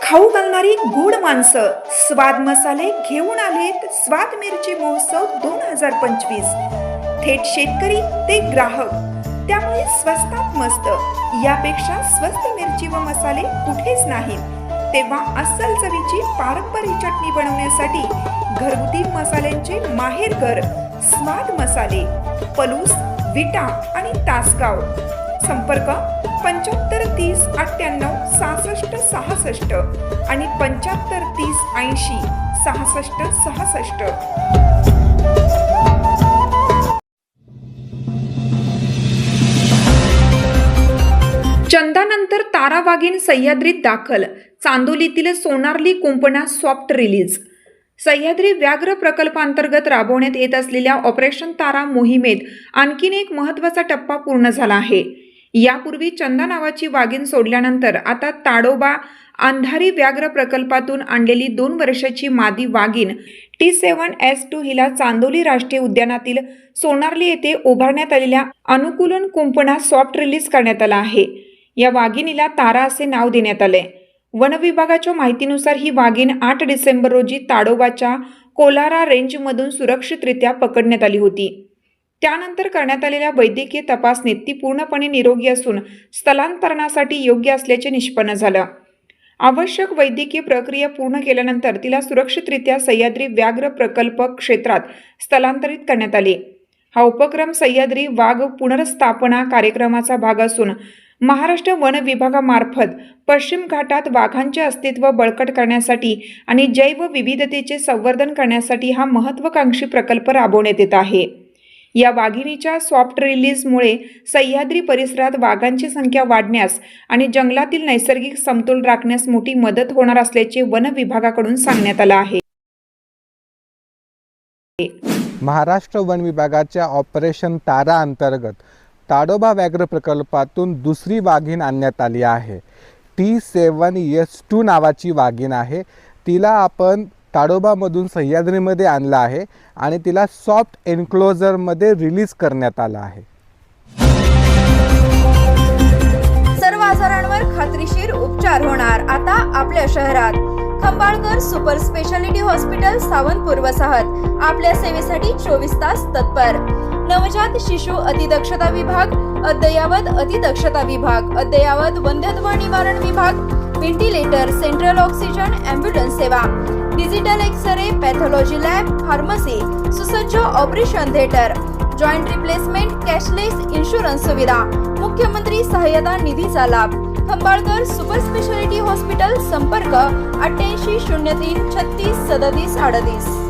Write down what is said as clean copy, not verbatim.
खाऊ घालणारी गोड माणसं स्वाद मसाले घेऊन आलेत स्वाद मिरची महोत्सव 2025। थेट शेतकरी ते ग्राहक, त्यामुळे स्वस्तात मस्त। यापेक्षा स्वस्त मिरची व मसाले कुठेच नाहीत। तेव्हा अस्सल चवीची पारंपरिक चटणी बनवण्यासाठी घरगुती मसाल्यांचे माहेरघर स्वाद मसाले, पलूस, विटा आणि तासगाव। संपर्क 75 30 98 66 66 आणि 75 30 80 66 66। चंदानंतर तारा वाघीण सह्याद्रीत दाखल, चांदोलीतील सोनारली कुंपणा सॉफ्ट रिलीज। सह्याद्री व्याघ्र प्रकल्पांतर्गत राबवण्यात येत असलेल्या ऑपरेशन तारा मोहिमेत आणखीन एक महत्त्वाचा टप्पा पूर्ण झाला आहे। यापूर्वी चंदा नावाची वाघीण सोडल्यानंतर आता ताडोबा अंधारी व्याघ्र प्रकल्पातून आणलेली 2 वर्षाची मादी वाघीण T7S2 हिला चांदोली राष्ट्रीय उद्यानातील सोनारली येथे उभारण्यात आलेल्या अनुकूलन कुंपणा सॉफ्ट रिलीज करण्यात आला आहे। या वाघिणीला तारा असे नाव देण्यात आले। वन विभागाच्या माहितीनुसार ही वाघीण 8 डिसेंबर रोजी ताडोबाच्या कोलारा रेंजमधून सुरक्षितरित्या पकडण्यात आली होती। त्यानंतर करण्यात आलेल्या वैद्यकीय तपासणीत ती पूर्णपणे निरोगी असून स्थलांतरणासाठी योग्य असल्याचे निष्पन्न झालं। आवश्यक वैद्यकीय प्रक्रिया पूर्ण केल्यानंतर तिला सुरक्षितरित्या सह्याद्री व्याघ्र प्रकल्प क्षेत्रात स्थलांतरित करण्यात आले। हा उपक्रम सह्याद्री वाघ पुनर्स्थापना कार्यक्रमाचा भाग असून महाराष्ट्र वन विभागामार्फत पश्चिम घाटात वाघांचे अस्तित्व बळकट करण्यासाठी आणि जैव विविधतेचे संवर्धन करण्यासाठी हा महत्त्वाकांक्षी प्रकल्प राबवण्यात येत आहे। या वाघिणीच्या सॉफ्ट रिलीजमुळे सह्याद्री परिसरात वाघांची संख्या वाढण्यास आणि जंगलातील नैसर्गिक समतोल राखण्यास मोठी मदत होणार असल्याचे वन विभागाकडून सांगण्यात आलं आहे। महाराष्ट्र वन विभागाच्या ऑपरेशन तारा अंतर्गत ताडोबा व्याघ्र प्रकल्पातून दुसरी वाघीण आणण्यात आली आहे। T7S2 नावाची वाघीण आहे। तिला आपण ताडोबामधून सह्याद्रीमध्ये आणलं आहे आणि तिला सॉफ्ट एन्क्लोजरमध्ये रिलीज करण्यात आलं आहे। सर्व आजारांवर खात्रीशीर उपचार होणार आता आपल्या शहरात। Khambalkar super speciality hospital Sawantpur वसाहत आपल्या सेवेसाठी 24 तास तत्पर। नवजात शिशु अतिदक्षता विभाग, अद्ययावत अतिदक्षता विभाग, अद्ययावत वंध्यत्व निवारण विभाग, व्हेंटिलेटर, सेंट्रल ऑक्सिजन, ॲम्ब्युलन्स सेवा, digital x-ray, pathology lab, pharmacy, सुसज्ज operation theatre, joint replacement, cashless insurance सुविधा, मुख्यमंत्री सहाय्यता निधीचा लाभ। खंबाळकर सुपर स्पेशालिटी हॉस्पिटल, संपर्क 88 03 36 37 38।